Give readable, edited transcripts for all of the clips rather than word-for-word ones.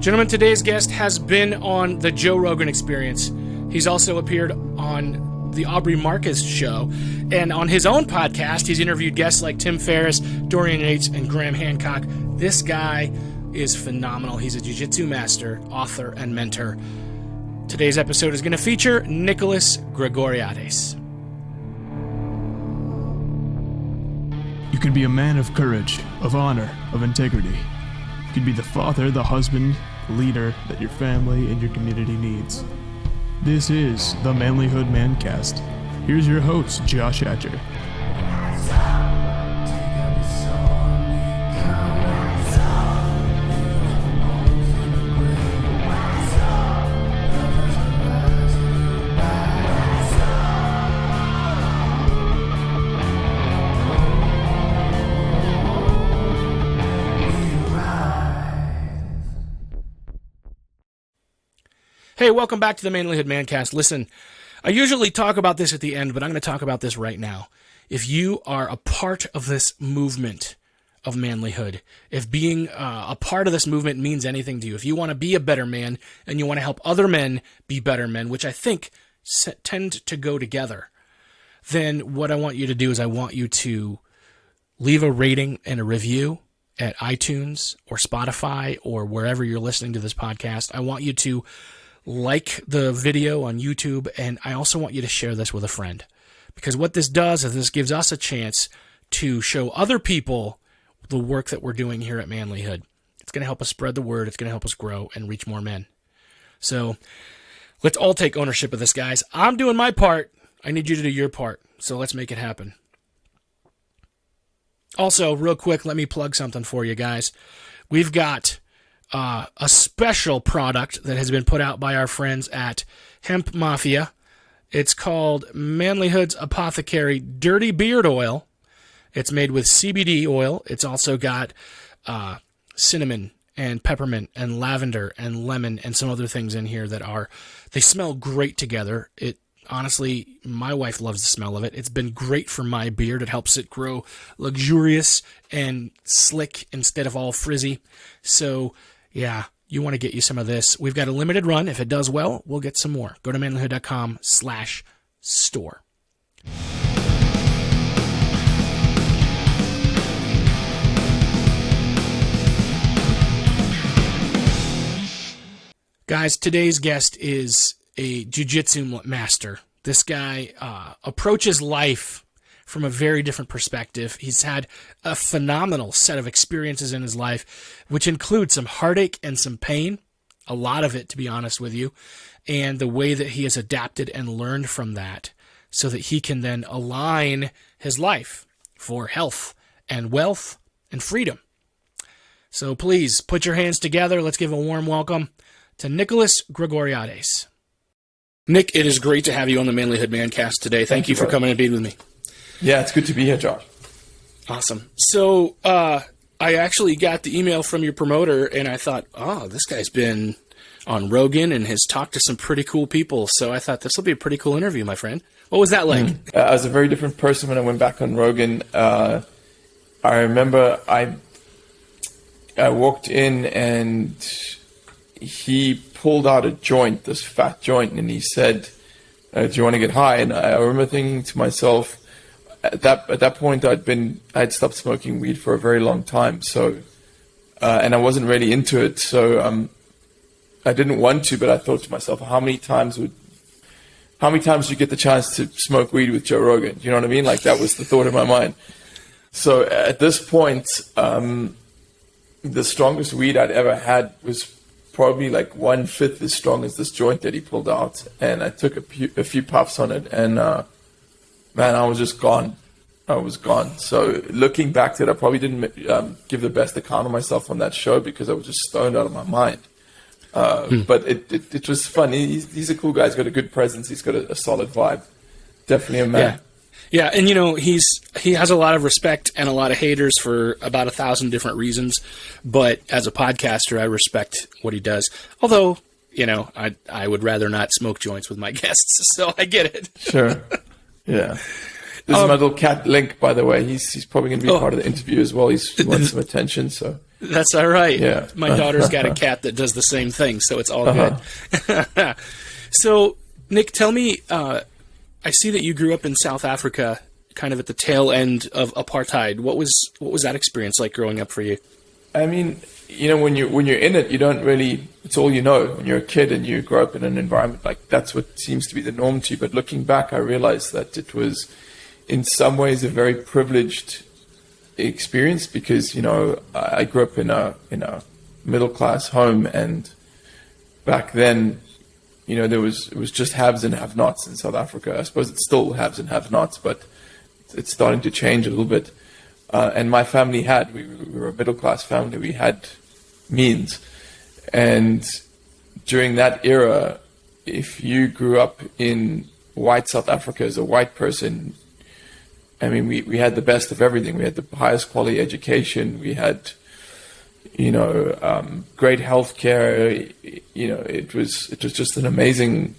Gentlemen, today's guest has been on the Joe Rogan Experience. He's also appeared on the Aubrey Marcus show. And on his own podcast, he's interviewed guests like Tim Ferris, Dorian Yates, and Graham Hancock. This guy is phenomenal. He's a jiu-jitsu master, author, and mentor. Today's episode is going to feature Nicolas Gregoriades. You can be a man of courage, of honor, of integrity. You can be the father, the husband, the leader that your family and your community needs. This is the Manlihood Mancast. Here's your host, Josh Hatcher. Hey, welcome back to the Manlihood Mancast. Listen, I usually talk about this at the end, but I'm going to talk about this right now. If you are a part of this movement of manlyhood, if being a part of this movement means anything to you, if you want to be a better man and you want to help other men be better men, which I think tend to go together, then what I want you to do is I want you to leave a rating and a review at iTunes or Spotify or wherever you're listening to this podcast. I want you to like the video on YouTube, and I also want you to share this with a friend. Because what this does is this gives us a chance to show other people the work that we're doing here at Manlihood. It's going to help us spread the word, it's going to help us grow and reach more men. So let's all take ownership of this, guys. I'm doing my part. I need you to do your part. So let's make it happen. Also, real quick, let me plug something for you guys. We've got a special product that has been put out by our friends at Hemp Mafia. It's called Manlihood's Apothecary Dirty Beard Oil. It's made with CBD oil. It's also got cinnamon and peppermint and lavender and lemon and some other things in here that they smell great together. Honestly, my wife loves the smell of it. It's been great for my beard. It helps it grow luxurious and slick instead of all frizzy. So, yeah, you want to get you some of this. We've got a limited run. If it does well, we'll get some more. Go to manlihood.com/store. Guys, today's guest is a jiu-jitsu master. This guy approaches life from a very different perspective. He's had a phenomenal set of experiences in his life, which include some heartache and some pain, a lot of it, to be honest with you, and the way that he has adapted and learned from that so that he can then align his life for health and wealth and freedom. So please put your hands together. Let's give a warm welcome to Nicolas Gregoriades. Nick, it is great to have you on the Manlihood Mancast today. Thank you for coming and being with me. Yeah, it's good to be here, Josh. Awesome. So I actually got the email from your promoter, and I thought, this guy's been on Rogan and has talked to some pretty cool people. So I thought this will be a pretty cool interview, my friend. What was that like? I was a very different person when I went back on Rogan. I remember I walked in and he pulled out a joint, this fat joint, and he said, do you want to get high? And I remember thinking to myself, at that point, I'd stopped smoking weed for a very long time. So, and I wasn't really into it. So, I didn't want to, but I thought to myself, how many times do you get the chance to smoke weed with Joe Rogan? You know what I mean? Like, that was the thought in my mind. So at this point, the strongest weed I'd ever had was probably like 1/5 as strong as this joint that he pulled out. And I took a few puffs on it, and, man, I was just gone. I was gone. So looking back to it, I probably didn't give the best account of myself on that show because I was just stoned out of my mind. But it was fun. He's a cool guy. He's got a good presence. He's got a solid vibe. Definitely a man. Yeah, and he has a lot of respect and a lot of haters for about 1,000 different reasons. But as a podcaster, I respect what he does. Although, I would rather not smoke joints with my guests, so I get it. Sure. Yeah. This is my little cat Link, by the way. He's probably going to be part of the interview as well. He wants some attention, so that's all right. Yeah. My daughter's got a cat that does the same thing, so it's all good. So, Nic, tell me. I see that you grew up in South Africa, kind of at the tail end of apartheid. What was that experience like growing up for you? I mean, when you're in it, you don't really. It's all you know. When you're a kid and you grow up in an environment like that's what seems to be the norm to you. But looking back, I realized that it was, in some ways, a very privileged experience because I grew up in a middle class home, and back then, it was just haves and have-nots in South Africa. I suppose it's still haves and have-nots, but it's starting to change a little bit. And my family we were a middle-class family. We had means. And during that era, if you grew up in white South Africa as a white person, I mean, we had the best of everything. We had the highest quality education. We had, great healthcare. It was just an amazing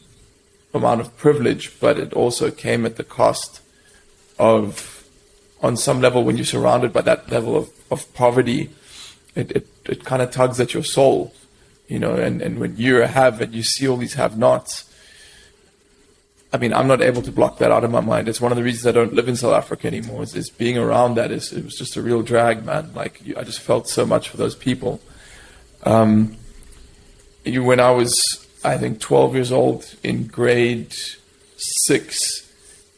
amount of privilege, but it also came at the cost of, on some level, when you're surrounded by that level of poverty, it kind of tugs at your soul, and when you're a have and you see all these have-nots, I mean, I'm not able to block that out of my mind. It's one of the reasons I don't live in South Africa anymore. Is being around that it was just a real drag, man. Like I just felt so much for those people. When I was, I think, 12 years old, in grade 6,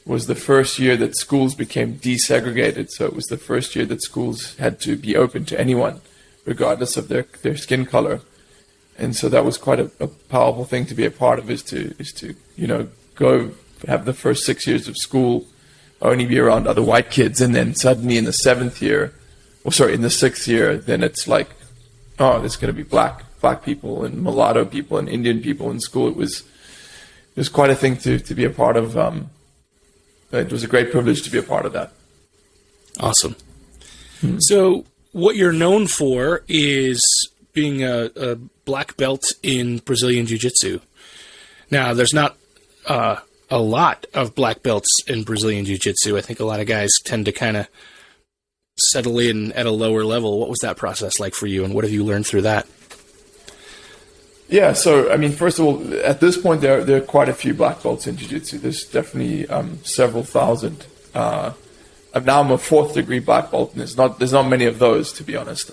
was the first year that schools became desegregated. So it was the first year that schools had to be open to anyone, regardless of their skin color. And so that was quite a powerful thing to be a part of. Is to go have the first 6 years of school, only be around other white kids, and then suddenly in the 6th year, then it's like, oh, there's going to be black people and mulatto people and Indian people in school. It was quite a thing to be a part of. It was a great privilege to be a part of that. Awesome. So what you're known for is being a black belt in Brazilian Jiu-Jitsu. Now, there's not a lot of black belts in Brazilian Jiu-Jitsu. I think a lot of guys tend to kind of settle in at a lower level. What was that process like for you, and what have you learned through that? Yeah, so, I mean, first of all, at this point, there are quite a few black belts in Jiu-Jitsu. There's definitely several thousand. Now I'm a 4th degree black belt, and there's not many of those, to be honest.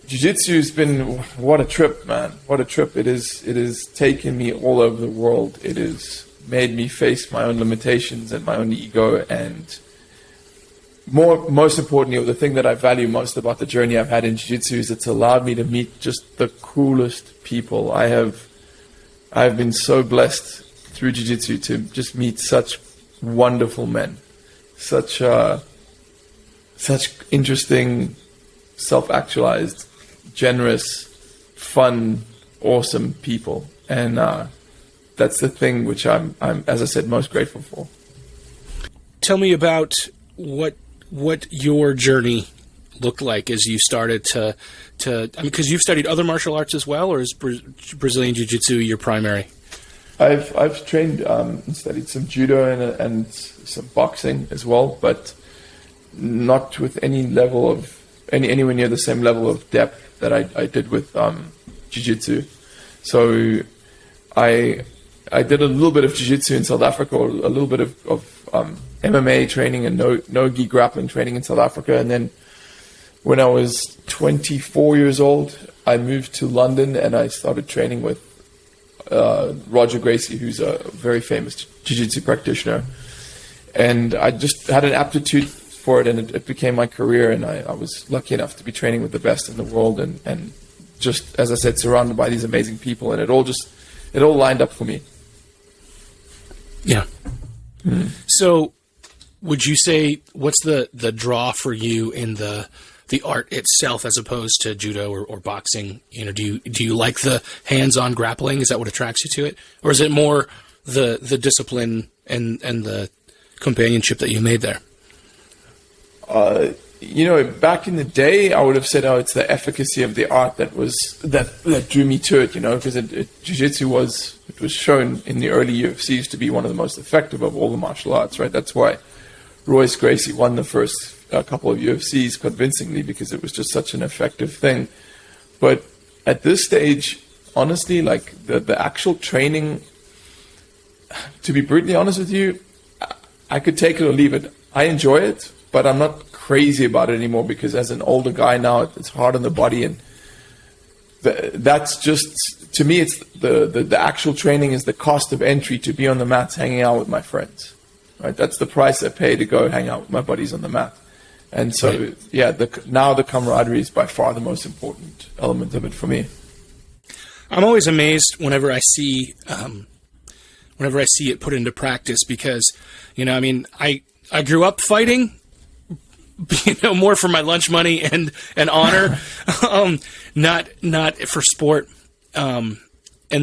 Jiu-Jitsu's been, what a trip, man. What a trip. It has taken me all over the world. It has made me face my own limitations and my own ego, and most importantly, the thing that I value most about the journey I've had in Jiu-Jitsu is it's allowed me to meet just the coolest people. I've been so blessed through Jiu-Jitsu to just meet such wonderful men, such interesting, self-actualized, generous, fun, awesome people, and that's the thing which I'm, as I said, most grateful for. Tell me about what your journey looked like as you started to because you've studied other martial arts as well, or is Brazilian Jiu-Jitsu your primary? I've trained and studied some judo and some boxing as well, but not with any level of anywhere near the same level of depth that I did with Jiu-Jitsu. So I did a little bit of Jiu-Jitsu in South Africa, or a little bit of MMA training and no-gi grappling training in South Africa. And then when I was 24 years old, I moved to London and I started training with Roger Gracie, who's a very famous Jiu-Jitsu practitioner. And I just had an aptitude for it, and it became my career. And I was lucky enough to be training with the best in the world, and just, as I said, surrounded by these amazing people. And it all lined up for me. Yeah. So would you say, what's the draw for you in the art itself as opposed to judo or boxing? Do you like the hands-on grappling? Is that what attracts you to it? Or is it more the discipline and the companionship that you made there? Back in the day, I would have said, it's the efficacy of the art that drew me to it, because Jiu-Jitsu was it was shown in the early UFCs to be one of the most effective of all the martial arts, right? That's why Royce Gracie won the first couple of UFCs convincingly, because it was just such an effective thing. But at this stage, honestly, like the actual training, to be brutally honest with you, I could take it or leave it. I enjoy it, but I'm not crazy about it anymore, because as an older guy now, it's hard on the body, and that's just, to me, it's the actual training is the cost of entry to be on the mats hanging out with my friends, right? That's the price I pay to go hang out with my buddies on the mat. And so, right. Yeah, now the camaraderie is by far the most important element of it for me. I'm always amazed whenever I see it put into practice, because, you know, I mean, I grew up fighting, you know, more for my lunch money and honor, not for sport. And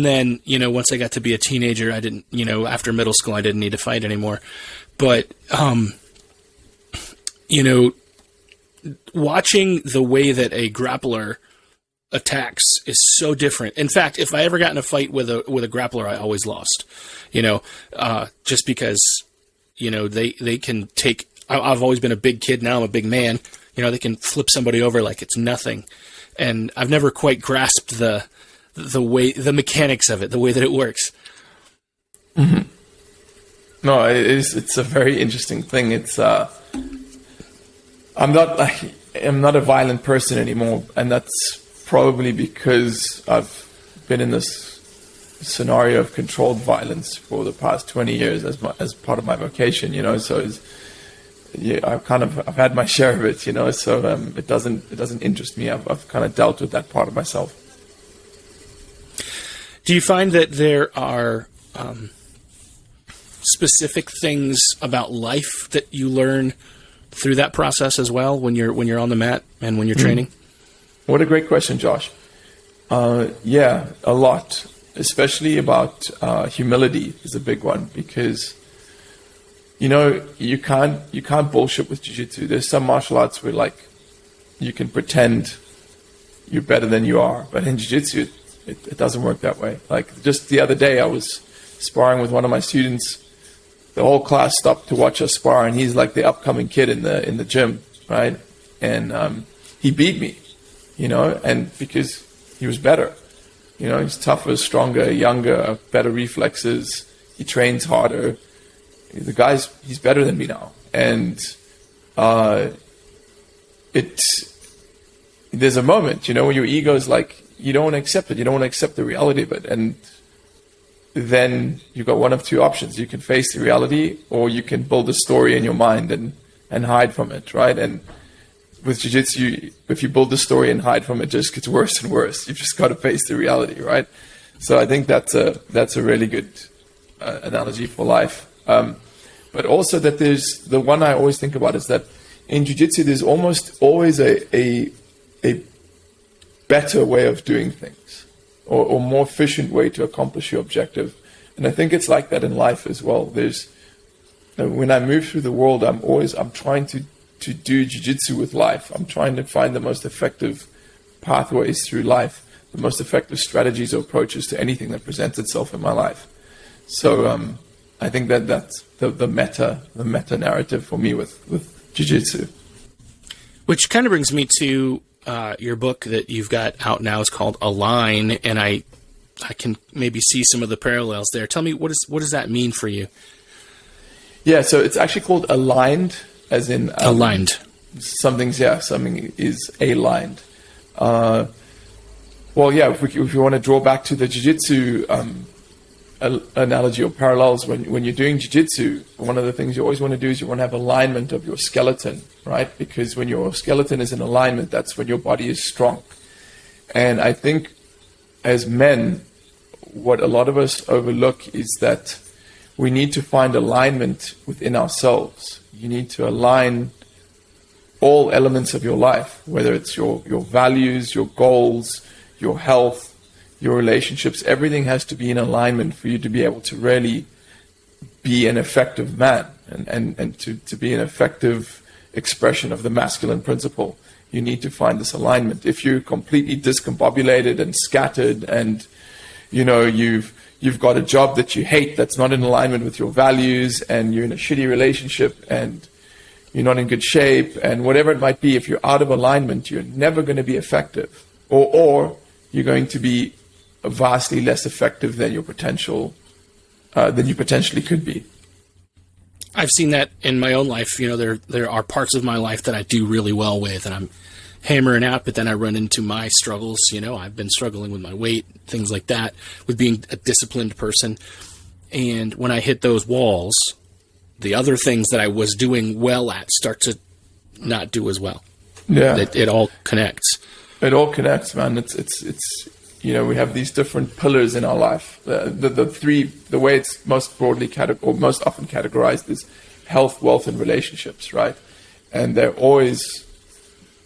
then, you know, once I got to be a teenager, I didn't, you know, after middle school, I didn't need to fight anymore. But, you know, watching the way that a grappler attacks is so different. In fact, if I ever got in a fight with a grappler, I always lost, you know, just because, you know, they can take, I've always been a big kid. Now I'm a big man, you know, they can flip somebody over like it's nothing. And I've never quite grasped the way, the mechanics of it, the way that it works. Mm-hmm. No, it's a very interesting thing. It's, I'm not a violent person anymore, and that's probably because I've been in this scenario of controlled violence for the past 20 years as part of my vocation, you know. So I've had my share of it, you know. So it doesn't interest me. I've kind of dealt with that part of myself. Do you find that there are specific things about life that you learn through that process as well, when you're on the mat and when you're training? What a great question, Josh. Yeah, a lot, especially about humility is a big one, because, you know, you can't bullshit with jiu-jitsu. There's some martial arts where, like, you can pretend you're better than you are, but in jiu-jitsu, it doesn't work that way. Like, just the other day, I was sparring with one of my students. The whole class stopped to watch us spar, and he's like the upcoming kid in the gym, right? And he beat me, you know, and because he was better, you know, he's tougher, stronger, younger, better reflexes. He trains harder. He's better than me now, and there's a moment, you know, where your ego's like, you don't want to accept it. You don't want to accept the reality of it, and then you've got one of two options. You can face the reality, or you can build a story in your mind and hide from it, right? And with jiu-jitsu, if you build the story and hide from it, it just gets worse and worse. You've just got to face the reality, right? So I think that's a really good analogy for life. But also that there's, the one I always think about is that in jiu-jitsu, there's almost always a better way of doing things, or more efficient way to accomplish your objective. And I think it's like that in life as well. When I move through the world, I'm trying to do jiu-jitsu with life. I'm trying to find the most effective pathways through life, the most effective strategies or approaches to anything that presents itself in my life. So I think that's the meta narrative for me with jiu-jitsu. Which kind of brings me to your book that you've got out now. Is called Align, and I can maybe see some of the parallels there. Tell me, what does that mean for you? Yeah, so it's actually called aligned, as in aligned. Something is aligned. Well, yeah, if you want to draw back to the jiu-jitsu analogy or parallels, when you're doing jiu-jitsu, one of the things you always want to do is you want to have alignment of your skeleton, right? Because when your skeleton is in alignment, that's when your body is strong. And I think as men, what a lot of us overlook is that we need to find alignment within ourselves. You need to align all elements of your life, whether it's your values, your goals, your health, your relationships. Everything has to be in alignment for you to be able to really be an effective man and to be an effective expression of the masculine principle. You need to find this alignment. If you're completely discombobulated and scattered, and you know you've you've got a job that you hate that's not in alignment with your values, and you're in a shitty relationship, and you're not in good shape, and whatever it might be, if you're out of alignment, you're never going to be effective, or you're going to be vastly less effective than your potential, than you potentially could be. I've seen that in my own life. You know, there are parts of my life that I do really well with, and I'm hammering out, but then I run into my struggles. You know, I've been struggling with my weight, things like that, with being a disciplined person. And when I hit those walls, the other things that I was doing well at start to not do as well. Yeah. It all connects. It all connects, man. It's you know, we have these different pillars in our life. The way it's most broadly most often categorized is health, wealth, and relationships, right? And they're always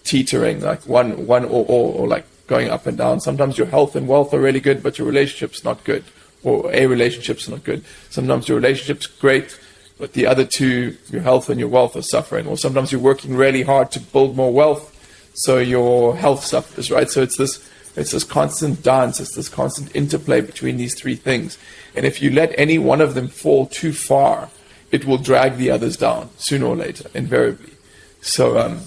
teetering, like one or like going up and down. Sometimes your health and wealth are really good, but your relationship's not good, or a relationship's not good. Sometimes your relationship's great, but the other two, your health and your wealth, are suffering. Or sometimes you're working really hard to build more wealth, so your health suffers, right? So it's this constant dance, it's this constant interplay between these three things. And if you let any one of them fall too far, it will drag the others down sooner or later, invariably. So,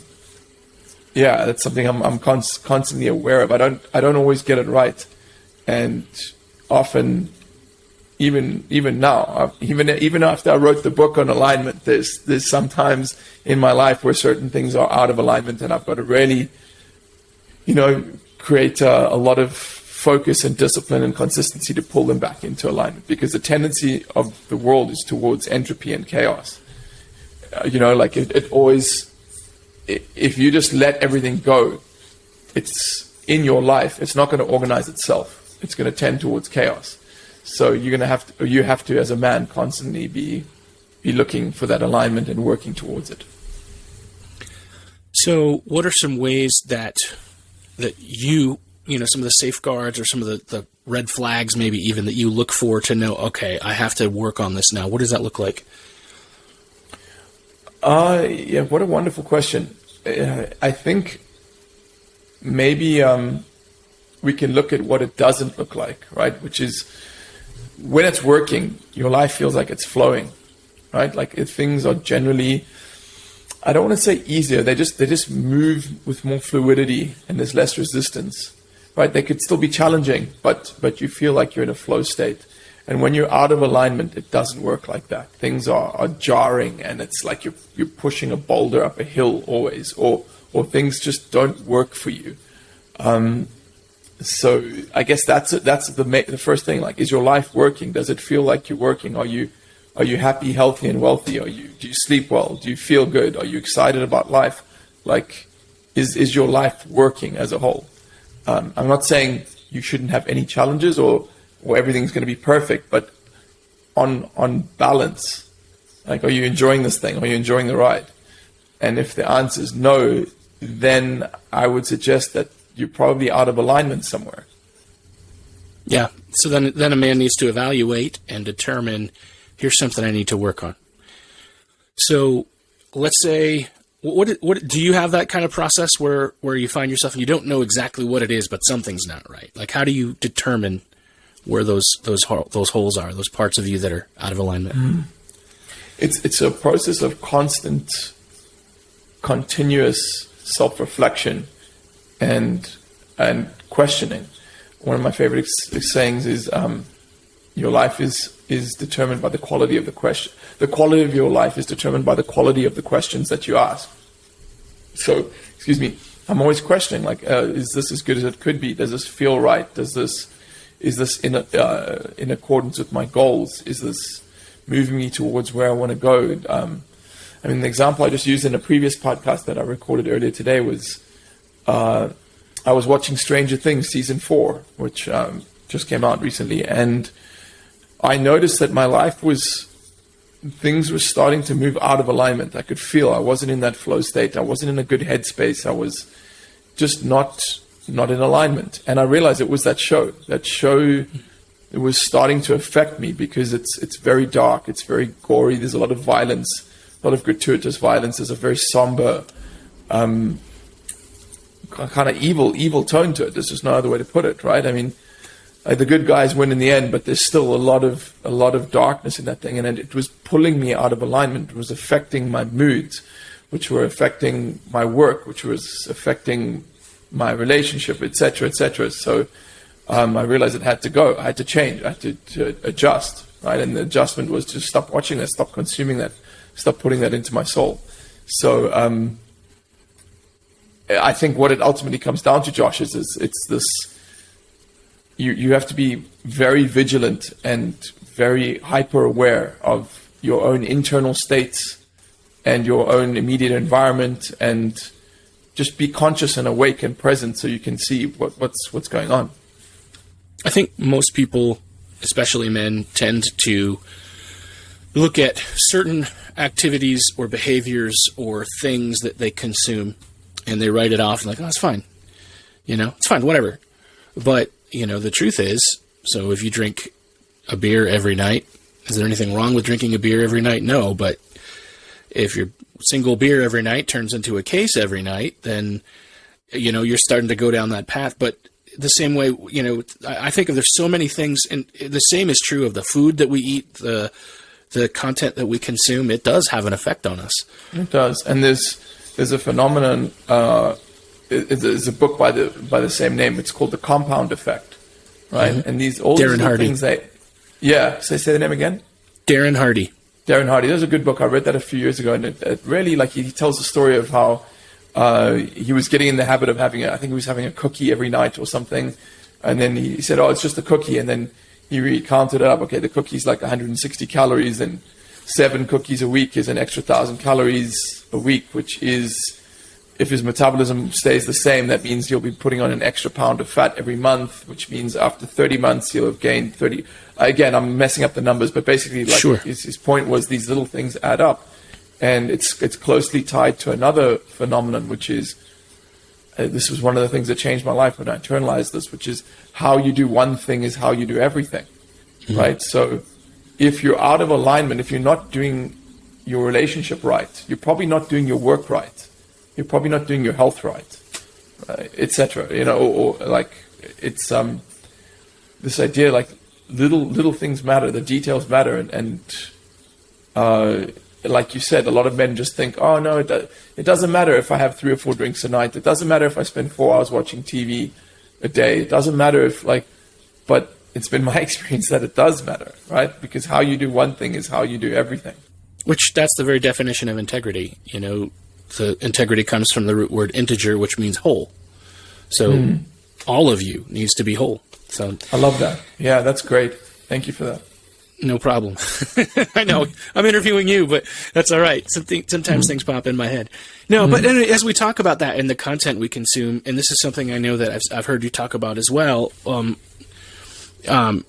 yeah, that's something I'm constantly aware of. I don't always get it right, and often, even now, even after I wrote the book on alignment, there's sometimes in my life where certain things are out of alignment, and I've got to really, you know, create a lot of focus and discipline and consistency to pull them back into alignment, because the tendency of the world is towards entropy and chaos. You know, like it always, if you just let everything go, it's in your life, it's not going to organize itself. It's going to tend towards chaos. So you have to, as a man, constantly be looking for that alignment and working towards it. So what are some ways that you know, some of the safeguards or some of the red flags, maybe even, that you look for to know, okay, I have to work on this now? What does that look like? Yeah, what a wonderful question. I think maybe we can look at what it doesn't look like, right? Which is, when it's working, your life feels like it's flowing, right? Like if things are generally, I don't want to say easier, they just move with more fluidity, and there's less resistance, right? They could still be challenging, but you feel like you're in a flow state. And when you're out of alignment, it doesn't work like that. Things are jarring, and it's like you're pushing a boulder up a hill always, or things just don't work for you. So I guess that's the first thing. Like, is your life working? Does it feel like you're working? Are you happy, healthy, and wealthy? Do you sleep well? Do you feel good? Are you excited about life? Like, is your life working as a whole? I'm not saying you shouldn't have any challenges or everything's going to be perfect, but on balance, like, are you enjoying this thing? Are you enjoying the ride? And if the answer is no, then I would suggest that you're probably out of alignment somewhere. Yeah. So then a man needs to evaluate and determine, here's something I need to work on. So let's say, what do you have that kind of process where you find yourself and you don't know exactly what it is, but something's not right? Like, how do you determine where those holes are, those parts of you that are out of alignment? Mm-hmm. It's a process of continuous self-reflection and questioning. One of my favorite sayings is, your life is determined by the quality of the question. The quality of your life is determined by the quality of the questions that you ask. So, excuse me, I'm always questioning, like, is this as good as it could be? Does this feel right? Is this in accordance with my goals? Is this moving me towards where I want to go? I mean, the example I just used in a previous podcast that I recorded earlier today was, I was watching Stranger Things season 4, which just came out recently, and I noticed that my life things were starting to move out of alignment. I could feel I wasn't in that flow state. I wasn't in a good headspace. I was just not in alignment. And I realized it was that show. That show, it was starting to affect me because it's very dark. It's very gory. There's a lot of violence, a lot of gratuitous violence. There's a very somber, kind of evil tone to it. There's just no other way to put it, right? I mean, the good guys win in the end, but there's still a lot of darkness in that thing, and it was pulling me out of alignment. It was affecting my moods, which were affecting my work, which was affecting my relationship, etc., etc. So I realized it had to go. I had to change. I had to adjust, right? And the adjustment was to stop watching that, stop consuming that, stop putting that into my soul. So I think what it ultimately comes down to, Josh, is it's this. You have to be very vigilant and very hyper aware of your own internal states and your own immediate environment, and just be conscious and awake and present so you can see what's going on. I think most people, especially men, tend to look at certain activities or behaviors or things that they consume, and they write it off and like, oh, it's fine. It's fine, whatever. But, the truth is, so if you drink a beer every night, is there anything wrong with drinking a beer every night? No, but if your single beer every night turns into a case every night, then, you're starting to go down that path. But the same way, I think there's so many things, and the same is true of the food that we eat, the content that we consume. It does have an effect on us. It does. And there's a phenomenon, there's a book by the same name. It's called The Compound Effect, right? Mm-hmm. And these things say the name again. Darren Hardy. There's a good book. I read that a few years ago, and it really, he tells the story of how he was getting in the habit of having a cookie every night or something, and then he said, "Oh, it's just a cookie," and then he counted it up. Okay, the cookie's like 160 calories, and 7 cookies a week is an extra 1,000 calories a week, which is, if his metabolism stays the same, that means he'll be putting on an extra pound of fat every month, which means after 30 months, he'll have gained 30. Again, I'm messing up the numbers, but basically, sure. his point was these little things add up. And it's closely tied to another phenomenon, which is, this was one of the things that changed my life when I internalized this, which is how you do one thing is how you do everything, mm-hmm. right? So if you're out of alignment, if you're not doing your relationship right, you're probably not doing your work right. You're probably not doing your health right, etc. Or it's this idea little things matter, the details matter, and like you said, a lot of men just think, oh no, it doesn't matter if I have 3 or 4 drinks a night. It doesn't matter if I spend 4 hours watching TV a day. It doesn't matter if but it's been my experience that it does matter, right? Because how you do one thing is how you do everything. Which that's the very definition of integrity. The integrity comes from the root word integer, which means whole. So all of you needs to be whole. So I love that. Yeah, that's great. Thank you for that. No problem. I know I'm interviewing you, but that's all right. Sometimes things pop in my head. No, but as we talk about that and the content we consume, and this is something I know that I've heard you talk about as well. And I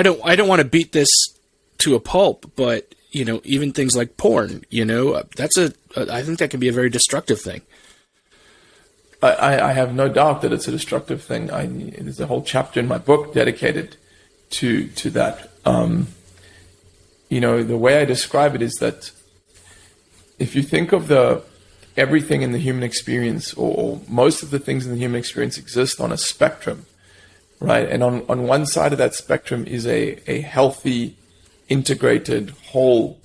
don't want to beat this to a pulp, but even things like porn, I think that can be a very destructive thing. I have no doubt that it's a destructive thing. There's a whole chapter in my book dedicated to that. The way I describe it is that if you think of everything in the human experience, or most of the things in the human experience exist on a spectrum, right? And on one side of that spectrum is a healthy, integrated, whole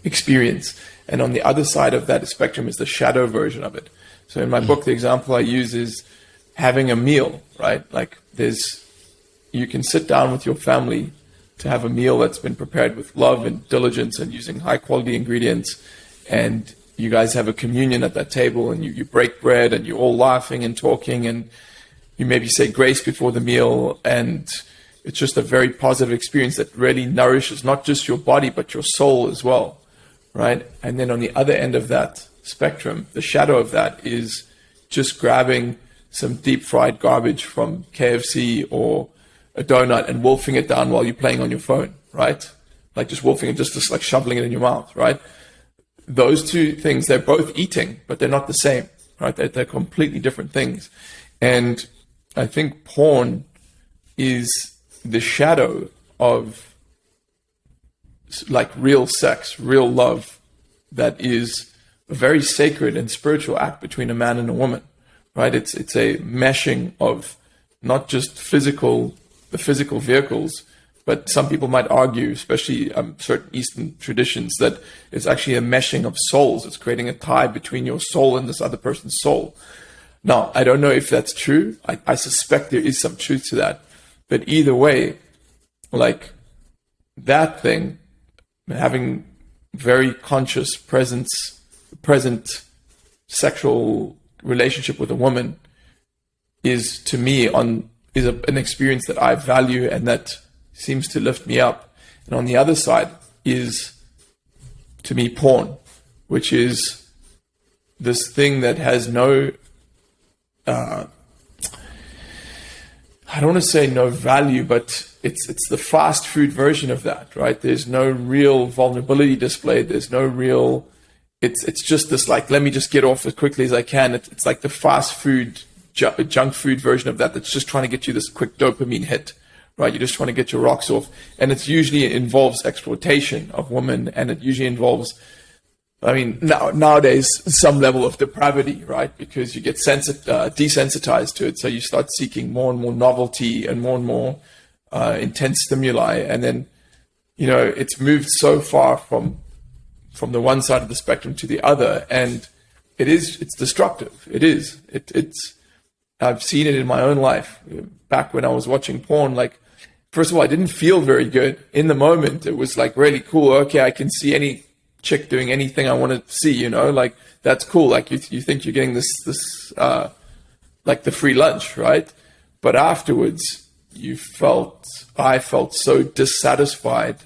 experience. And on the other side of that spectrum is the shadow version of it. So in my book, the example I use is having a meal, right? You can sit down with your family to have a meal that's been prepared with love and diligence and using high quality ingredients. And you guys have a communion at that table, and you break bread, and you're all laughing and talking, and you maybe say grace before the meal. And it's just a very positive experience that really nourishes not just your body, but your soul as well, right? And then on the other end of that spectrum, the shadow of that is just grabbing some deep fried garbage from KFC or a donut and wolfing it down while you're playing on your phone, right? Just wolfing it, just like shoveling it in your mouth, right? Those two things, they're both eating, but they're not the same, right? They're completely different things. And I think porn is the shadow of real sex, real love, that is a very sacred and spiritual act between a man and a woman, right? It's a meshing of not just the physical vehicles, but some people might argue, especially certain Eastern traditions, that it's actually a meshing of souls. It's creating a tie between your soul and this other person's soul. Now, I don't know if that's true. I suspect there is some truth to that. But either way, like that thing, having very conscious present sexual relationship with a woman is, to me, an experience that I value and that seems to lift me up. And on the other side is, to me, porn, which is this thing that has no, I don't want to say no value, but it's the fast food version of that, right? There's no real vulnerability displayed. There's no real, it's just this, like, let me just get off as quickly as I can. It's like the fast food, junk food version of that that's just trying to get you this quick dopamine hit, right? You're just trying to get your rocks off. And it involves exploitation of women, and it usually involves, I mean, nowadays, some level of depravity, right? Because you get desensitized to it. So you start seeking more and more novelty and more intense stimuli. And then, it's moved so far from the one side of the spectrum to the other. And it's destructive. It's I've seen it in my own life. Back when I was watching porn, like, first of all, I didn't feel very good in the moment. It was like really cool. Okay, I can see any chick doing anything I want to see, like, that's cool. Like, you think you're getting this like the free lunch, right? But afterwards, I felt so dissatisfied.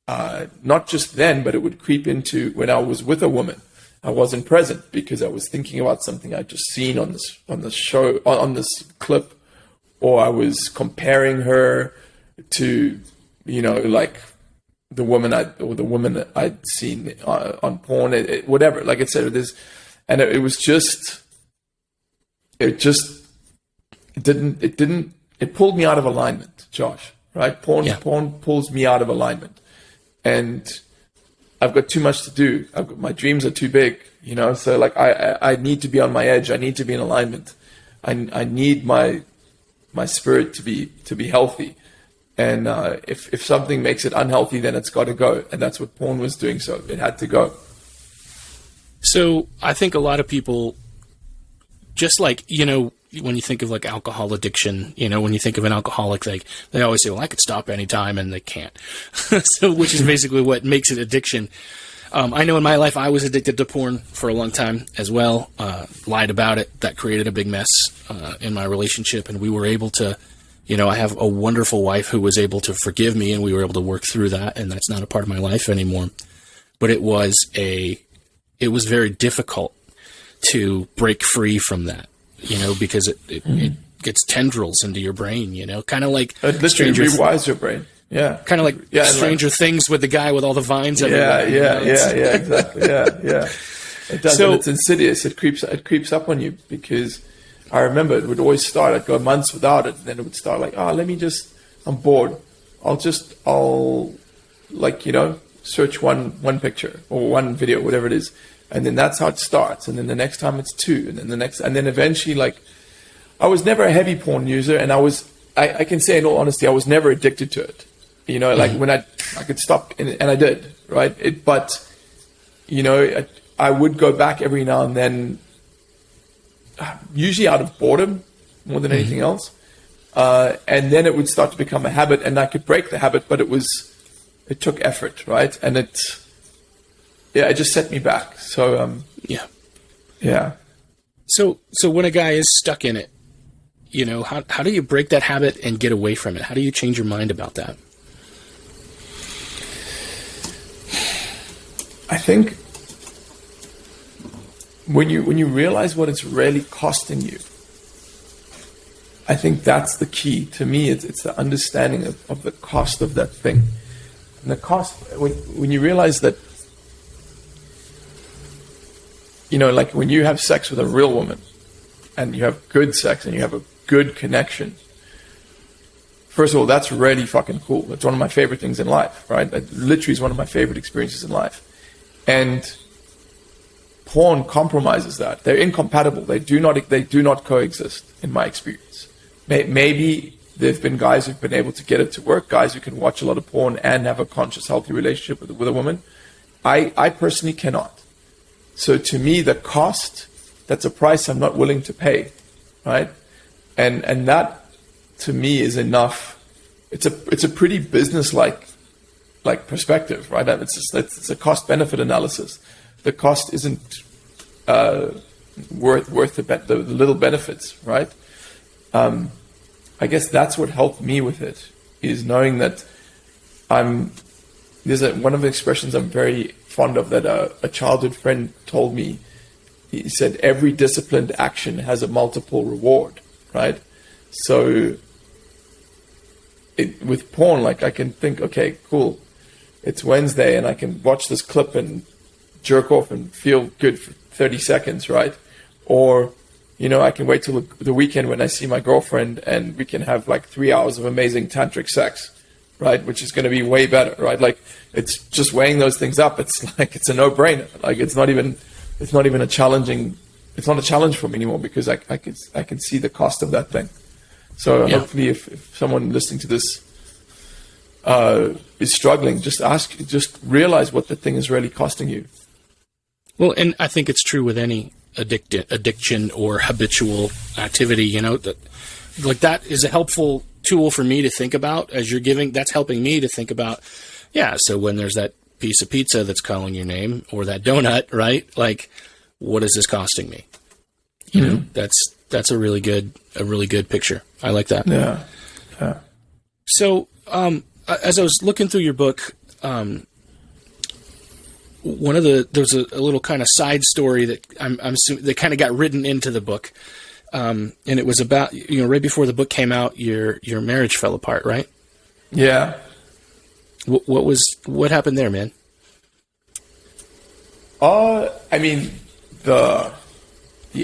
Not just then, but it would creep into when I was with a woman. I wasn't present because I was thinking about something I'd just seen on this show, on this clip, or I was comparing her to, like the woman I'd seen on porn, whatever. Like I said, it pulled me out of alignment, Josh. Right? Porn pulls me out of alignment, and I've got too much to do. My dreams are too big, So like I need to be on my edge. I need to be in alignment. I need my spirit to be healthy. And if something makes it unhealthy, then it's got to go. And that's what porn was doing. So it had to go. So I think a lot of people, just like, when you think of like alcohol addiction, when you think of an alcoholic, they always say, well, I could stop anytime, and they can't. So, which is basically what makes it addiction. I know in my life, I was addicted to porn for a long time as well. Lied about it. That created a big mess in my relationship. And we were able to, I have a wonderful wife who was able to forgive me, and we were able to work through that. And that's not a part of my life anymore. But it was very difficult to break free from that. Because it gets tendrils into your brain, kind of like it literally rewires your brain. Yeah. Kind of like Stranger Things with the guy with all the vines everywhere. Yeah, exactly. Yeah. It does, and it's insidious. It creeps up on you, because I remember it would always start, I'd go months without it, and then it would start like, I'm bored. I'll search one picture or one video, whatever it is. And then that's how it starts. And then the next time it's two. And then and then eventually, like, I was never a heavy porn user. And I can say in all honesty, I was never addicted to it. Like when I could stop, and I did, right? I would go back every now and then, usually out of boredom more than anything else. And then it would start to become a habit, and I could break the habit, but it took effort, right? And it just set me back. So, yeah. So when a guy is stuck in it, how do you break that habit and get away from it? How do you change your mind about that? I think when you realize what it's really costing you, I think that's the key. To me, it's the understanding of the cost of that thing. And the cost, when you realize that, like when you have sex with a real woman, and you have good sex, and you have a good connection, first of all, that's really fucking cool. It's one of my favorite things in life, right? It literally is one of my favorite experiences in life. And porn compromises that. They're incompatible. They do not coexist, in my experience. maybe there've been guys who've been able to get it to work, guys who can watch a lot of porn and have a conscious, healthy relationship with a woman. I personally cannot. So to me, the cost, that's a price I'm not willing to pay, right? And that to me is enough. It's a pretty business-like perspective, right? It's a cost-benefit analysis. The cost isn't worth the little benefits, right? I guess that's what helped me with it, is knowing that there's one of the expressions I'm very fond of that a childhood friend told me. He said, every disciplined action has a multiple reward, right? So with porn, like I can think, okay, cool, it's Wednesday and I can watch this clip and jerk off and feel good for 30 seconds, right? Or, I can wait till the weekend when I see my girlfriend and we can have like 3 hours of amazing tantric sex, right? Which is going to be way better, right? Like, it's just weighing those things up. It's like, it's a no-brainer. Like, it's not even a challenging, it's not a challenge for me anymore because I can see the cost of that thing. So hopefully if someone listening to this is struggling, just realize what the thing is really costing you. Well, and I think it's true with any addiction or habitual activity, that is a helpful tool for me to think about as you're giving. That's helping me to think about, so when there's that piece of pizza that's calling your name or that donut, right? Like, what is this costing me? That's a really good picture. I like that. Yeah. So, as I was looking through your book, there's a little kind of side story that I'm assuming that kind of got written into the book. And it was about, right before the book came out, your marriage fell apart, right? Yeah. What happened there, man? I mean, the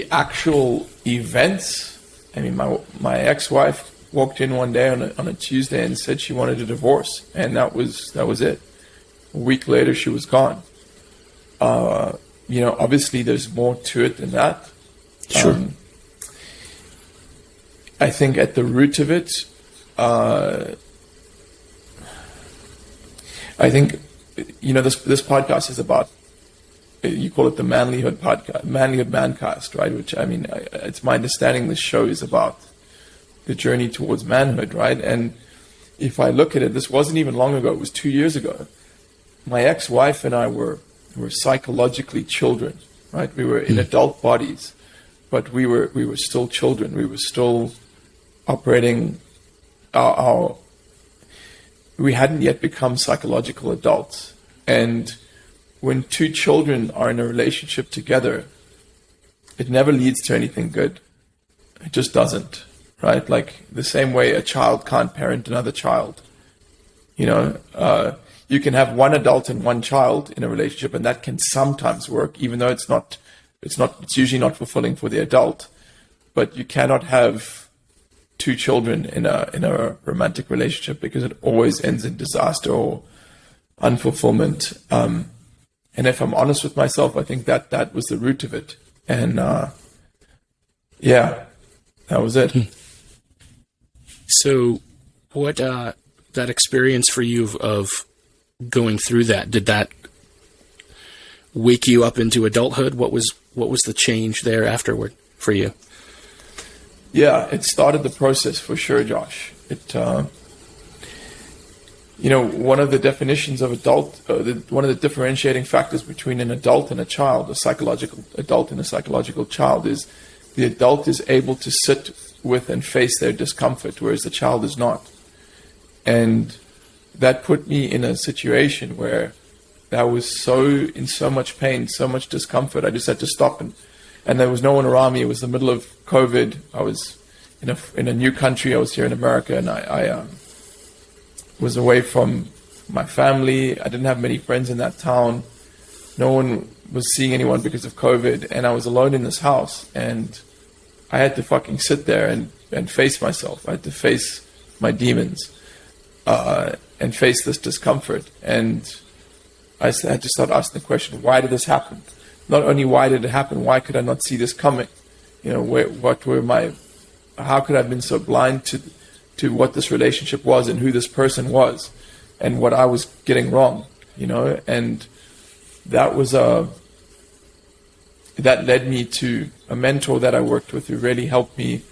actual events. I mean, my ex-wife walked in one day on a Tuesday and said she wanted a divorce, and that was it. A week later, she was gone. Obviously, there's more to it than that. Sure. I think at the root of it, I think, this podcast is about, you call it the Manlihood podcast, Manlihood Mancast, right? Which, I mean, it's my understanding this show is about the journey towards manhood, right? And if I look at it, this wasn't even long ago. It was 2 years ago. My ex-wife and I were psychologically children, right? We were in adult bodies, but we were still children. We were still operating we hadn't yet become psychological adults. And when two children are in a relationship together, it never leads to anything good. It just doesn't, right? Like the same way a child can't parent another child. You can have one adult and one child in a relationship, and that can sometimes work, even though it's usually not fulfilling for the adult. But you cannot have two children in a romantic relationship because it always ends in disaster or unfulfillment. And if I'm honest with myself, I think that was the root of it. And that was it. So what that experience for you of going through that, did that wake you up into adulthood? What was the change there afterward for you? Yeah, it started the process for sure, Josh. It, one of the definitions of adult, one of the differentiating factors between an adult and a child, a psychological adult and a psychological child, is the adult is able to sit with and face their discomfort, whereas the child is not. And that put me in a situation where I was in so much pain, so much discomfort. I just had to stop, and there was no one around me. It was the middle of COVID. I was in a new country. I was here in America, and I was away from my family. I didn't have many friends in that town. No one was seeing anyone because of COVID, and I was alone in this house, and I had to fucking sit there and face myself. I had to face my demons and face this discomfort. And I had to start asking the question, why did this happen? Not only why did it happen, why could I not see this coming? What were my how could I have been so blind to what this relationship was and who this person was and what I was getting wrong, you know? And that was that led me to a mentor that I worked with who really helped me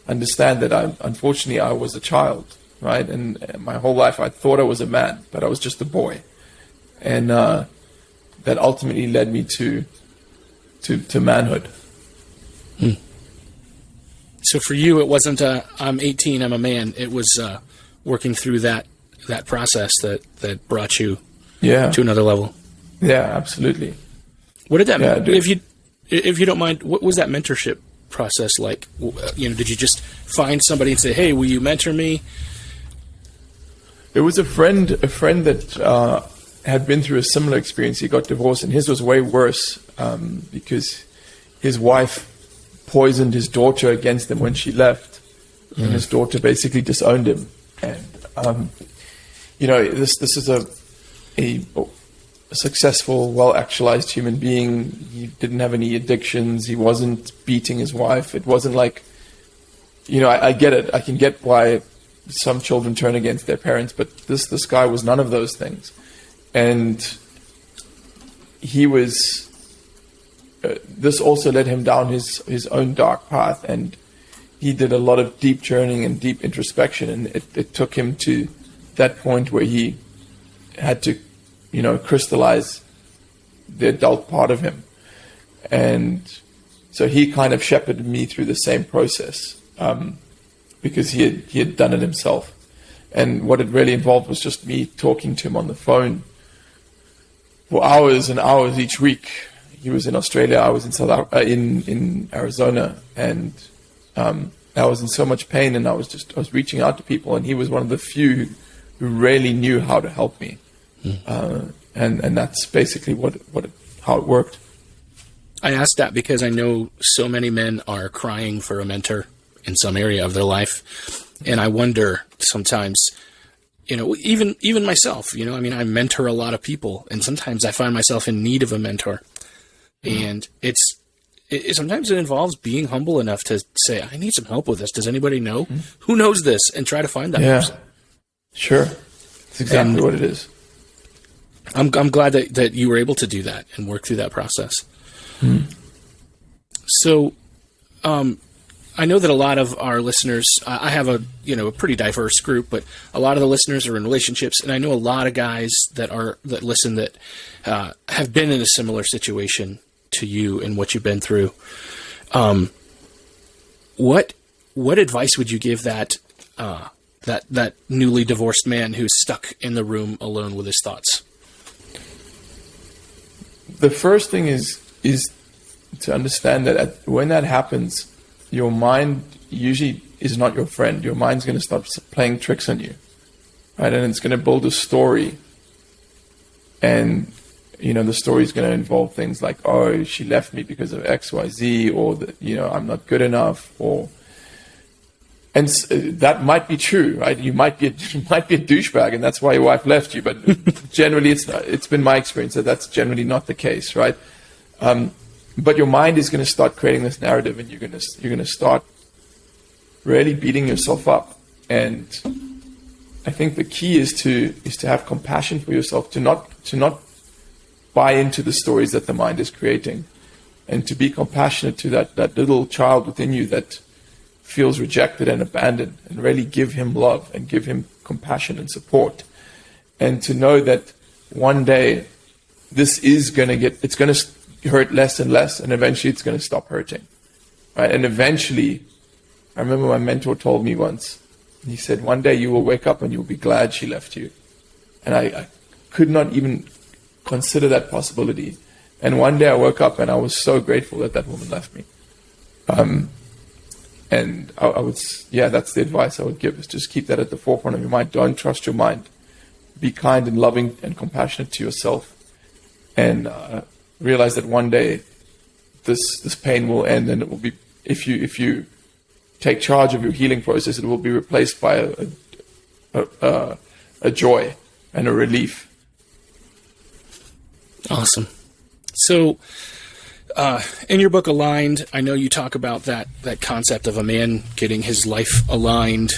understand that unfortunately I was a child, right? And my whole life I thought I was a man, but I was just a boy. And that ultimately led me to manhood. So for you, it wasn't I'm 18, I'm a man. It was working through that process that brought you to another level. Yeah, absolutely. What did that mean? If you don't mind, what was that mentorship process like? You know, did you just find somebody and say, "Hey, will you mentor me?" It was a friend that had been through a similar experience. He got divorced, and his was way worse because his wife poisoned his daughter against him when she left, and his daughter basically disowned him. And you know, this is a successful, well-actualized human being. He didn't have any addictions. He wasn't beating his wife. It wasn't like, you know, I get it. I can get why some children turn against their parents, but this guy was none of those things. And he was, this also led him down his own dark path, and he did a lot of deep journeying and deep introspection, and it took him to that point where he had to, you know, crystallize the adult part of him. And so he kind of shepherded me through the same process because he had done it himself. And what it really involved was just me talking to him on the phone for hours and hours each week. He was in Australia, I was in Arizona, and I was in so much pain, and I was reaching out to people, and he was one of the few who really knew how to help me. And that's basically how it worked. I asked that because I know so many men are crying for a mentor in some area of their life. And I wonder sometimes, you know, even myself, you know, I mean, I mentor a lot of people, and sometimes I find myself in need of a mentor. And sometimes it involves being humble enough to say, I need some help with this. Does anybody know? Who knows this? And try to find that person. Sure. That's exactly what it is. I'm glad that you were able to do that and work through that process. So, I know that a lot of our listeners, I have a pretty diverse group, but a lot of the listeners are in relationships, and I know a lot of guys that listen that have been in a similar situation to you and what you've been through. What advice would you give that newly divorced man who's stuck in the room alone with his thoughts? The first thing is to understand that when that happens, your mind usually is not your friend. Your mind's going to start playing tricks on you, right? And it's going to build a story. And, you know, the story is going to involve things like, oh, she left me because of X, Y, Z, or, I'm not good enough, and that might be true, right? You might be a douchebag, and that's why your wife left you. But generally, it's been my experience that that's generally not the case, right? But your mind is going to start creating this narrative, and you're going to start really beating yourself up. And I think the key is to have compassion for yourself, to not buy into the stories that the mind is creating, and to be compassionate to that little child within you that feels rejected and abandoned, and really give him love and give him compassion and support. And to know that one day it's going to hurt less and less, and eventually it's going to stop hurting, right? And eventually, I remember my mentor told me once, he said, one day you will wake up and you'll be glad she left you. And I could not even consider that possibility. And one day I woke up and I was so grateful that woman left me. And I would, that's the advice I would give, is just keep that at the forefront of your mind. Don't trust your mind. Be kind and loving and compassionate to yourself. And realize that one day this pain will end, and it will be, if you take charge of your healing process, it will be replaced by a joy and a relief. Awesome. So In your book, Aligned, I know you talk about that concept of a man getting his life aligned,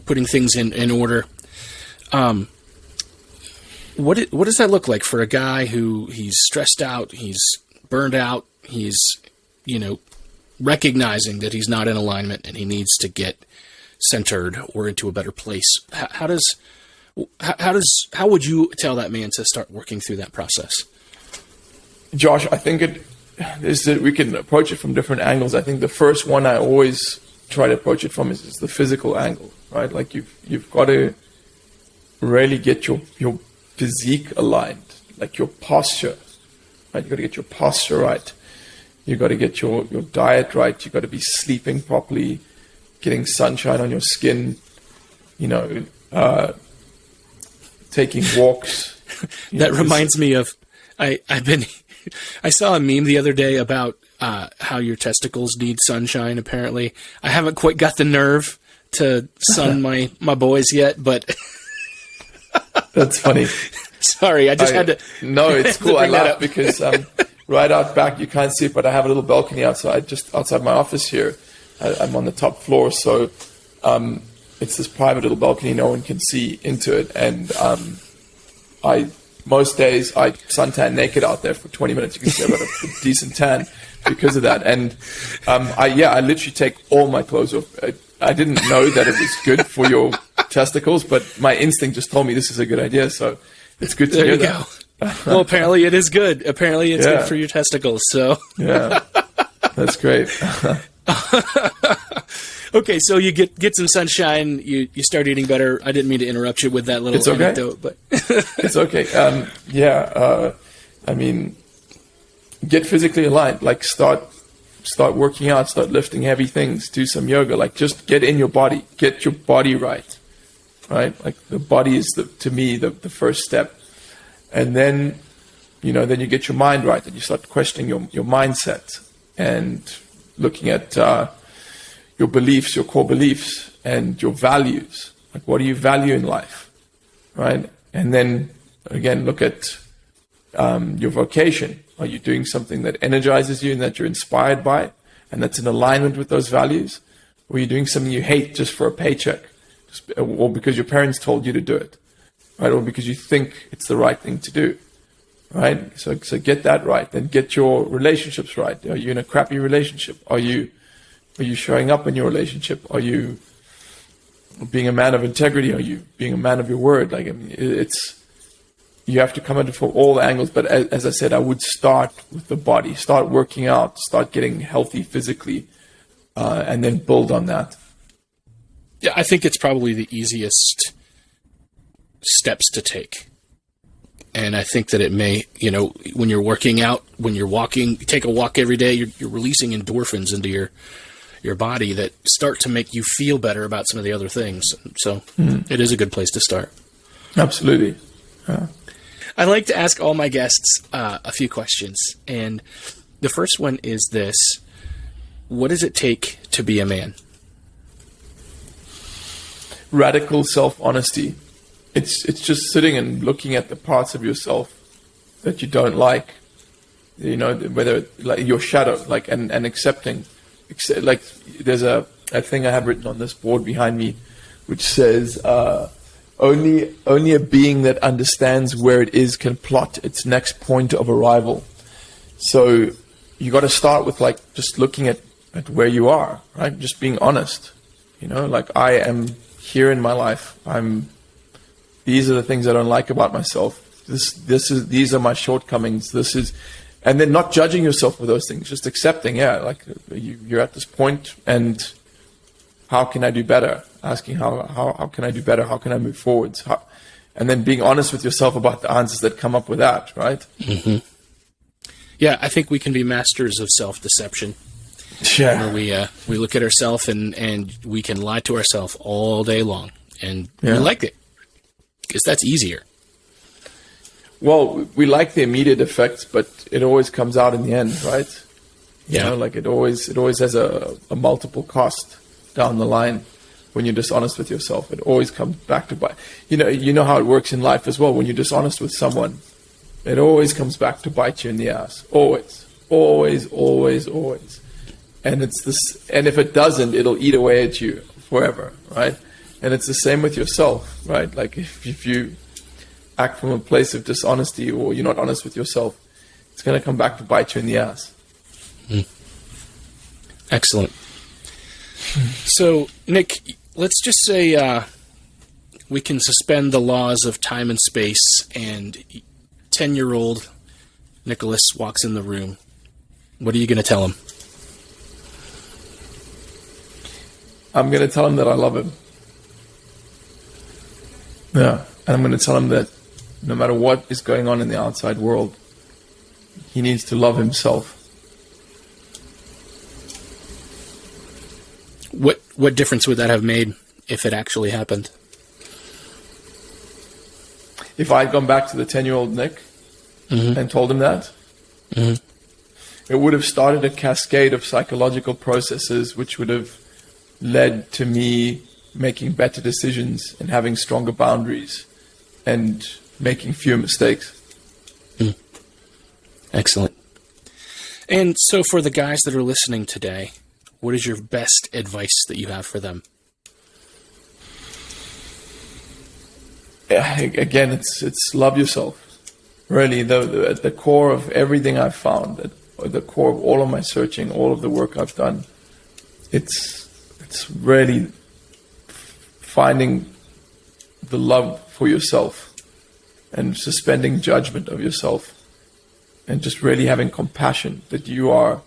putting things in order. What does that look like for a guy who he's stressed out, he's burned out, he's, recognizing that he's not in alignment and he needs to get centered or into a better place? How would you tell that man to start working through that process? Josh, I think it is that we can approach it from different angles. I think the first one I always try to approach it from is the physical angle, right? Like you've got to really get your physique aligned, like your posture, right? You've got to get your posture right. You've got to get your diet right. You've got to be sleeping properly, getting sunshine on your skin, taking walks. That reminds me of, I saw a meme the other day about how your testicles need sunshine, apparently. I haven't quite got the nerve to sun my boys yet, but... That's funny. Sorry, I had to... No, it's cool. I laugh because right out back, you can't see it, but I have a little balcony outside, just outside my office here. I'm on the top floor, so it's this private little balcony. No one can see into it. And most days I suntan naked out there for 20 minutes. You can see I've got a decent tan because of that. And I literally take all my clothes off. I didn't know that it was good for your testicles, but my instinct just told me this is a good idea. So it's good to hear that. There you go. Well, apparently it is good. Apparently it's good for your testicles. So yeah, that's great. Okay, so you get some sunshine. You start eating better. I didn't mean to interrupt you with that little anecdote, but it's okay. Get physically aligned. Like start working out. Start lifting heavy things. Do some yoga. Like just get in your body. Get your body right. Right. Like the body is to me the first step, and then you get your mind right, and you start questioning your mindset and looking at your beliefs, your core beliefs, and your values. Like, what do you value in life, right? And then, again, look at your vocation. Are you doing something that energizes you and that you're inspired by and that's in alignment with those values? Or are you doing something you hate just for a paycheck, or because your parents told you to do it, right? Or because you think it's the right thing to do, right? So get that right. Then get your relationships right. Are you in a crappy relationship? Are you showing up in your relationship? Are you being a man of integrity? Are you being a man of your word? Like, I mean, you have to come at it from all the angles. But as I said, I would start with the body. Start working out. Start getting healthy physically, and then build on that. Yeah, I think it's probably the easiest steps to take. And I think that it may, when you're working out, when you're walking, take a walk every day, you're releasing endorphins into your body that start to make you feel better about some of the other things. So It is a good place to start. Absolutely. Yeah. I like to ask all my guests a few questions. And the first one is this: what does it take to be a man? Radical self-honesty. It's just sitting and looking at the parts of yourself that you don't like, whether like your shadow, like and accepting. Like there's a thing I have written on this board behind me, which says only a being that understands where it is can plot its next point of arrival. So you got to start with like just looking at where you are, right? Just being honest. Like I am here in my life. These are the things I don't like about myself. These are my shortcomings. And then not judging yourself for those things, just accepting, like you're at this point, and how can I do better? Asking how can I do better? How can I move forwards? And then being honest with yourself about the answers that come up with that, right? Mm-hmm. Yeah, I think we can be masters of self-deception. Yeah. Where we look at ourselves and we can lie to ourselves all day long, and we like it because that's easier. Well, we like the immediate effects, but it always comes out in the end, right? Yeah. Like it always has a multiple cost down the line when you're dishonest with yourself. It always comes back to bite. You know how it works in life as well. When you're dishonest with someone, it always comes back to bite you in the ass. Always. always, always, always. And it's this, and if it doesn't, it'll eat away at you forever, right? And it's the same with yourself, right? Like if you act from a place of dishonesty or you're not honest with yourself, it's going to come back to bite you in the ass. Excellent. So, Nic, let's just say we can suspend the laws of time and space, and 10-year-old Nicholas walks in the room. What are you going to tell him? I'm going to tell him that I love him. Yeah. And I'm going to tell him that no matter what is going on in the outside world, he needs to love himself. What difference would that have made if it actually happened? If I'd gone back to the 10-year-old Nic and told him that, it would have started a cascade of psychological processes which would have led to me making better decisions and having stronger boundaries and making fewer mistakes. Excellent. And so for the guys that are listening today, what is your best advice that you have for them? Again, it's love yourself. Really, at the core of everything I've found, at the core of all of my searching, all of the work I've done, it's really finding the love for yourself and suspending judgment of yourself and just really having compassion that you are.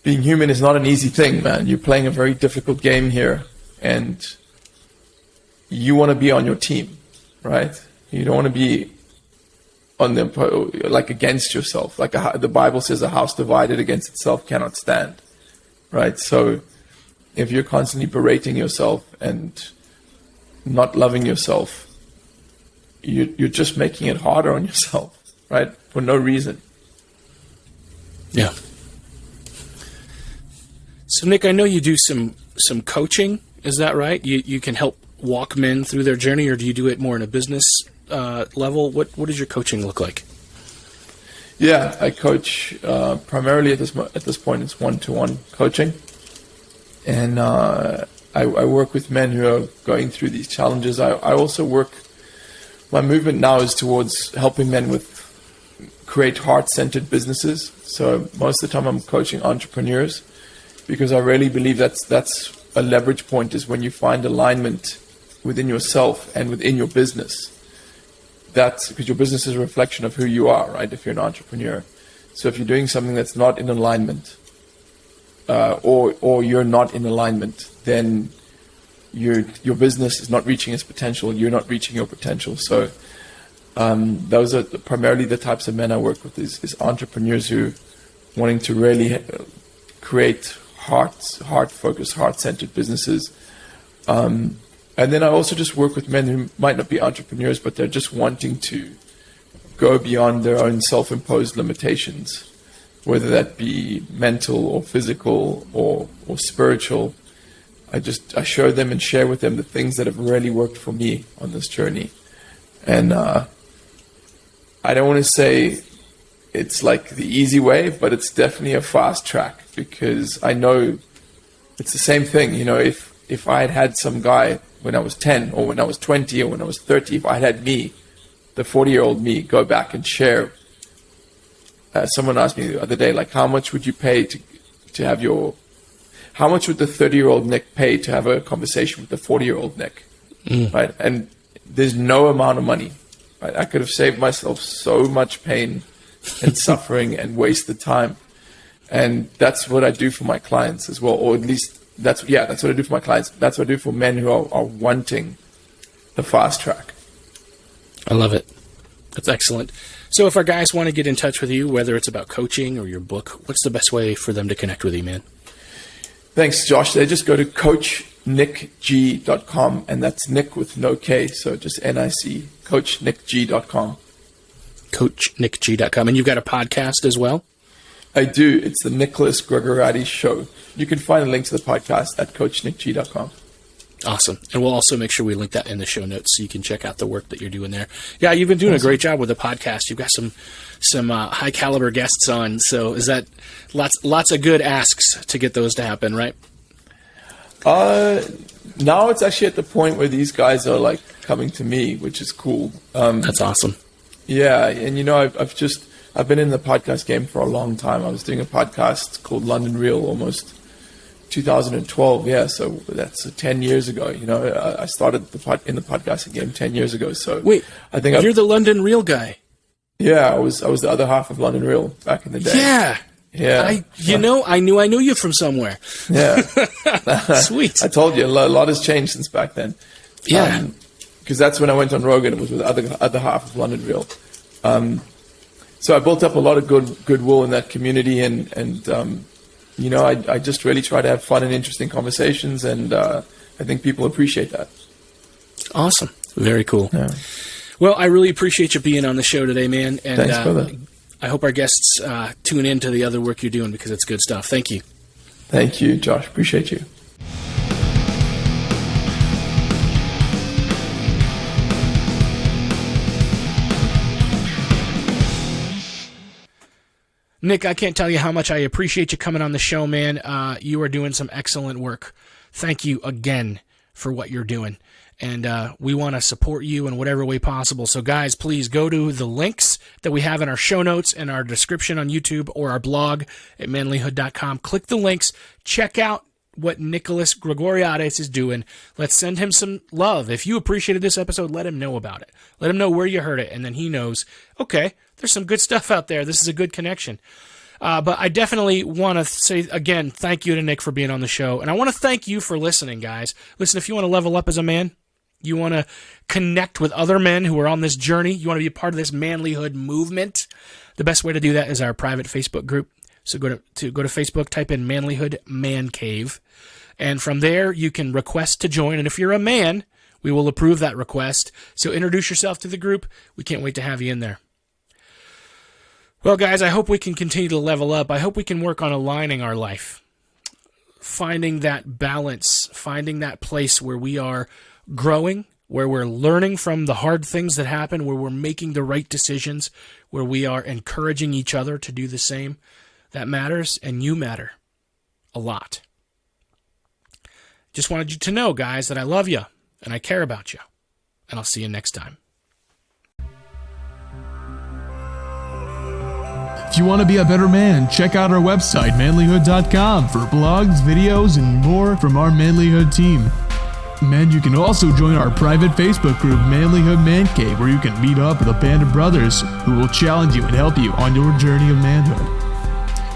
Being human is not an easy thing, man. You're playing a very difficult game here, and you want to be on your team, right? You don't want to be on them like against yourself. Like the Bible says, a house divided against itself cannot stand, right? So if you're constantly berating yourself and not loving yourself, you're just making it harder on yourself, right? For no reason. Yeah. So, Nic, I know you do some coaching. Is that right? You can help walk men through their journey, or do you do it more in a business level? What does your coaching look like? Yeah, I coach primarily at this point. It's one-to-one coaching, and I work with men who are going through these challenges. I also work. My movement now is towards helping men create heart-centered businesses. So most of the time, I'm coaching entrepreneurs, because I really believe that's a leverage point, is when you find alignment within yourself and within your business. That's because your business is a reflection of who you are, right? If you're an entrepreneur. So if you're doing something that's not in alignment, or you're not in alignment, then your business is not reaching its potential. You're not reaching your potential. So those are primarily the types of men I work with, is entrepreneurs who wanting to really create heart-focused, heart-centered businesses. And then I also just work with men who might not be entrepreneurs, but they're just wanting to go beyond their own self-imposed limitations, whether that be mental or physical or spiritual. I show them and share with them the things that have really worked for me on this journey. And I don't want to say it's like the easy way, but it's definitely a fast track, because I know it's the same thing. You know, if I had some guy when I was 10 or when I was 20 or when I was 30, if I had me, the 40-year-old me, go back and share. Someone asked me the other day, like, how much would you pay to have how much would the 30-year-old Nic pay to have a conversation with the 40-year-old Nic? Right? And there's no amount of money. Right? I could have saved myself so much pain and suffering and wasted time. And that's what I do for my clients as well, or at least that's what I do for my clients. That's what I do for men who are wanting the fast track. I love it. That's excellent. So if our guys want to get in touch with you, whether it's about coaching or your book, what's the best way for them to connect with you, man? Thanks, Josh. They just go to coachnicg.com, and that's Nic with no K, so just NIC, coachnicg.com. coachnicg.com. And you've got a podcast as well? I do. It's the Nicolas Gregoriades Show. You can find a link to the podcast at coachnicg.com. Awesome. And we'll also make sure we link that in the show notes so you can check out the work that you're doing there. Yeah, you've been doing a great job with the podcast. You've got some high caliber guests on. So is that lots of good asks to get those to happen, right? Now it's actually at the point where these guys are like coming to me, which is cool. That's awesome. Yeah, and I've been in the podcast game for a long time. I was doing a podcast called London Real almost 2012. Yeah, so that's 10 years ago. I started in the podcasting game 10 years ago. So wait, I think you're the London Real guy. Yeah, I was the other half of London Real back in the day. Yeah. Yeah. I knew you from somewhere. Yeah. Sweet. I told you, a lot has changed since back then. Yeah. Because that's when I went on Rogan. It was with the other half of London Real. So I built up a lot of goodwill in that community, and I just really try to have fun and interesting conversations, and I think people appreciate that. Awesome. Very cool. Yeah. Well, I really appreciate you being on the show today, man. And thanks, brother. I hope our guests tune in to the other work you're doing because it's good stuff. Thank you. Thank you, Josh. Appreciate you. Nic, I can't tell you how much I appreciate you coming on the show, man. You are doing some excellent work. Thank you again for what you're doing. And we want to support you in whatever way possible. So, guys, please go to the links that we have in our show notes and our description on YouTube or our blog at manlihood.com. Click the links. Check out what Nicolas Gregoriades is doing. Let's send him some love. If you appreciated this episode, let him know about it. Let him know where you heard it, and then he knows, okay, there's some good stuff out there. This is a good connection. But I definitely want to say, again, thank you to Nic for being on the show. And I want to thank you for listening, guys. Listen, if you want to level up as a man, you want to connect with other men who are on this journey, you want to be a part of this manlyhood movement, the best way to do that is our private Facebook group. So go to Facebook, type in Manlihood Man Cave, and from there you can request to join. And if you're a man, we will approve that request. So introduce yourself to the group. We can't wait to have you in there. Well, guys, I hope we can continue to level up. I hope we can work on aligning our life, finding that balance, finding that place where we are growing, where we're learning from the hard things that happen, where we're making the right decisions, where we are encouraging each other to do the same. That matters, and you matter a lot. Just wanted you to know, guys, that I love you, and I care about you, and I'll see you next time. If you want to be a better man, check out our website, manlihood.com, for blogs, videos, and more from our Manlihood team. And you can also join our private Facebook group, Manlihood Man Cave, where you can meet up with a band of brothers who will challenge you and help you on your journey of manhood.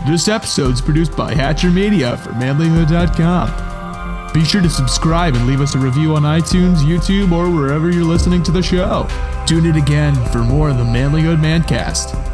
This episode is produced by Hatcher Media for manlihood.com. Be sure to subscribe and leave us a review on iTunes, YouTube, or wherever you're listening to the show. Tune in again for more of the Manlihood Mancast.